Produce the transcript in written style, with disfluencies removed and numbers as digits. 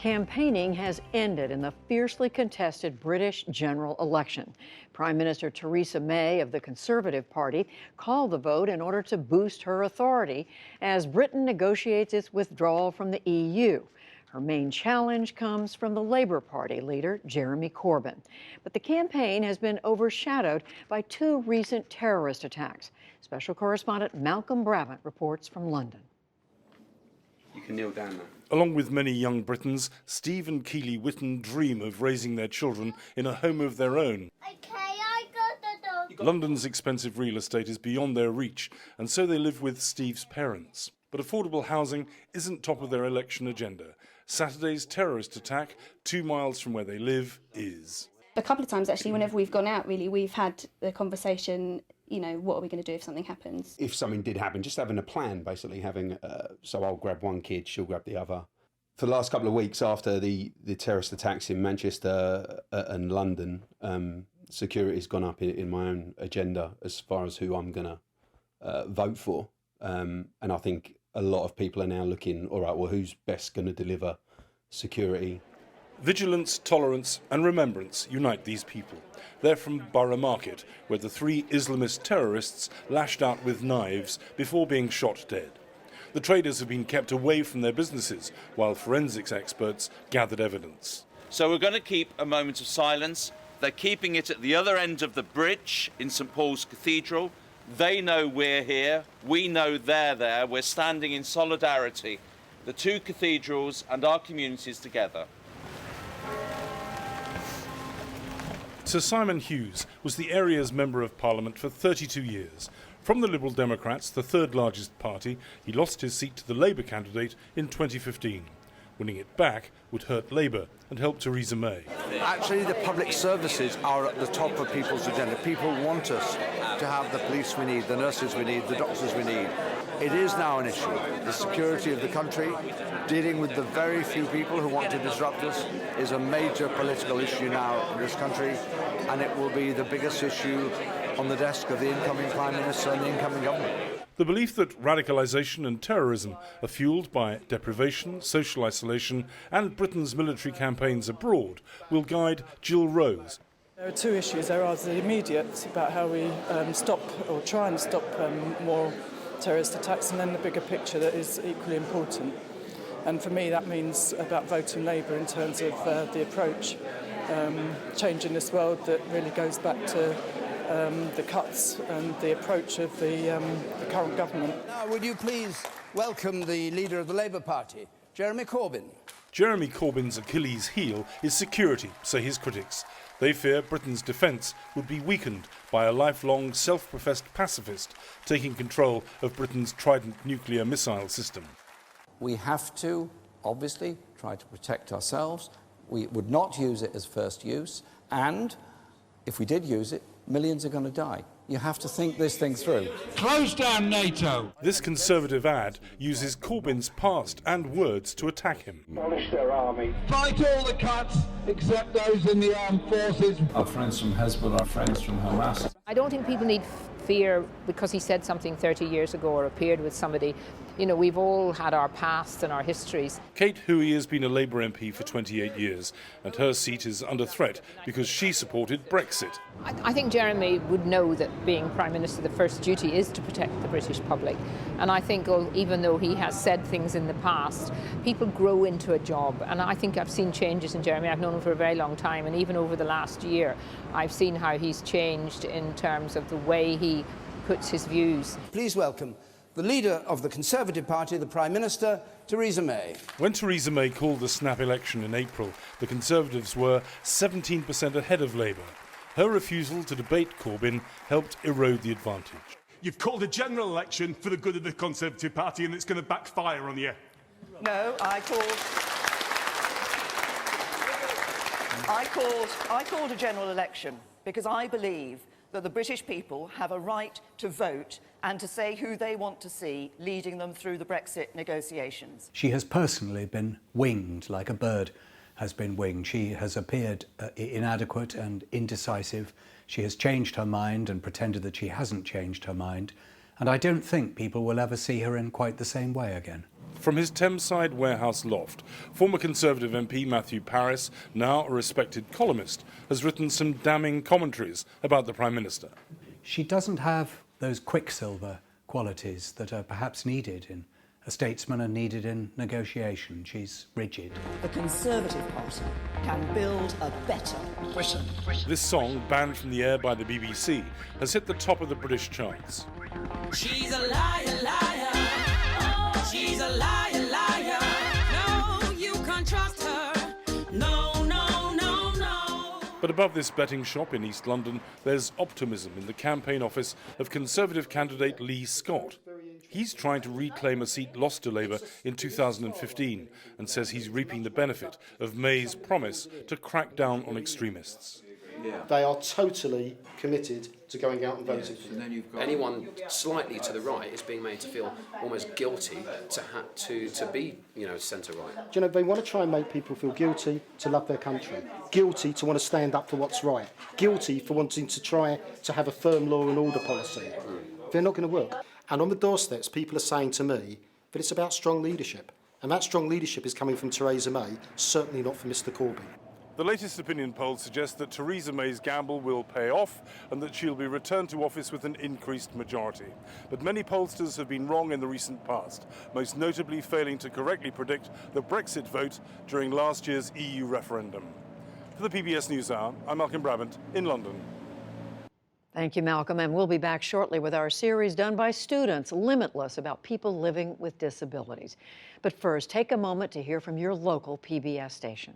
Campaigning has ended in the fiercely contested British general election. Prime Minister Theresa May of the Conservative Party called the vote in order to boost her authority as Britain negotiates its withdrawal from the EU. Her main challenge comes from the Labour Party leader, Jeremy Corbyn. But the campaign has been overshadowed by two recent terrorist attacks. Special correspondent Malcolm Brabant reports from London. You can kneel down now. Along with many young Britons, Steve and Keely Whitten dream of raising their children in a home of their own. Okay, I got the dog. London's expensive real estate is beyond their reach, and so they live with Steve's parents. But affordable housing isn't top of their election agenda. Saturday's terrorist attack, 2 miles from where they live, is. A couple of times, actually, whenever we've gone out, really, we've had the conversation, you know, what are we going to do if something happens? If something did happen, just having a plan, basically having, so I'll grab one kid, she'll grab the other. For the last couple of weeks after the terrorist attacks in Manchester and London, security's gone up in my own agenda as far as who I'm going to vote for. And I think a lot of people are now looking, all right, well, who's best going to deliver security? Vigilance, tolerance and remembrance unite these people. They're from Borough Market, where the 3 Islamist terrorists lashed out with knives before being shot dead. The traders have been kept away from their businesses, while forensics experts gathered evidence. So we're going to keep a moment of silence. They're keeping it at the other end of the bridge in St Paul's Cathedral. They know we're here. We know they're there. We're standing in solidarity, the 2 cathedrals and our communities together. Sir Simon Hughes was the area's Member of Parliament for 32 years. From the Liberal Democrats, the 3rd largest party, he lost his seat to the Labour candidate in 2015. Winning it back would hurt Labour and help Theresa May. Actually, the public services are at the top of people's agenda. People want us to have the police we need, the nurses we need, the doctors we need. It is now an issue. The security of the country, dealing with the very few people who want to disrupt us, is a major political issue now in this country, and it will be the biggest issue on the desk of the incoming Prime Minister and the incoming government. The belief that radicalisation and terrorism are fuelled by deprivation, social isolation and Britain's military campaigns abroad will guide Jill Rose. There are 2 issues. There are the immediate about how we stop or try and stop more terrorist attacks, and then the bigger picture that is equally important. And for me that means about voting Labour in terms of the approach, changing this world that really goes back to the cuts and the approach of the current government. Now, would you please welcome the leader of the Labour Party, Jeremy Corbyn. Jeremy Corbyn's Achilles heel is security, say his critics. They fear Britain's defence would be weakened by a lifelong self-professed pacifist taking control of Britain's Trident nuclear missile system. We have to, obviously, try to protect ourselves. We would not use it as first use, and if we did use it, millions are going to die. You have to think this thing through. Close down NATO! This Conservative ad uses Corbyn's past and words to attack him. Abolish their army. Fight all the cuts except those in the armed forces. Our friends from Hezbollah, our friends from Hamas. I don't think people need fear because he said something 30 years ago or appeared with somebody. You know, we've all had our pasts and our histories. Kate Hoey has been a Labour MP for 28 years, and her seat is under threat because she supported Brexit. I think Jeremy would know that being Prime Minister, the first duty is to protect the British public. And I think even though he has said things in the past, people grow into a job. And I think I've seen changes in Jeremy. I've known him for a very long time. And even over the last year, I've seen how he's changed in terms of the way he puts his views. Please welcome the leader of the Conservative Party, the Prime Minister, Theresa May. When Theresa May called the snap election in April, the Conservatives were 17% ahead of Labour. Her refusal to debate Corbyn helped erode the advantage. You've called a general election for the good of the Conservative Party and it's going to backfire on you. No, I called a general election because I believe that the British people have a right to vote and to say who they want to see leading them through the Brexit negotiations. She has personally been winged like a bird has been winged. She has appeared inadequate and indecisive. She has changed her mind and pretended that she hasn't changed her mind. And I don't think people will ever see her in quite the same way again. From his Thameside warehouse loft, former Conservative MP Matthew Parris, now a respected columnist, has written some damning commentaries about the Prime Minister. She doesn't have those quicksilver qualities that are perhaps needed in a statesman and needed in negotiation. She's rigid. The Conservative Party can build a better Britain. This song, banned from the air by the BBC, has hit the top of the British charts. She's a liar, liar. Oh, she's a liar, liar. No, you can't trust her. No, no, no, no. But above this betting shop in East London, there's optimism in the campaign office of Conservative candidate Lee Scott. He's trying to reclaim a seat lost to Labour in 2015 and says he's reaping the benefit of May's promise to crack down on extremists. They are totally committed to going out and voting for them. Anyone slightly to the right is being made to feel almost guilty to be, centre-right. Do you know, they want to try and make people feel guilty to love their country, guilty to want to stand up for what's right, guilty for wanting to try to have a firm law and order policy. They're not going to work. And on the doorsteps, people are saying to me that it's about strong leadership. And that strong leadership is coming from Theresa May, certainly not from Mr Corbyn. The latest opinion polls suggest that Theresa May's gamble will pay off and that she'll be returned to office with an increased majority. But many pollsters have been wrong in the recent past, most notably failing to correctly predict the Brexit vote during last year's EU referendum. For the PBS NewsHour, I'm Malcolm Brabant in London. Thank you, Malcolm, and we'll be back shortly with our series done by students, Limitless, about people living with disabilities. But first, take a moment to hear from your local PBS station.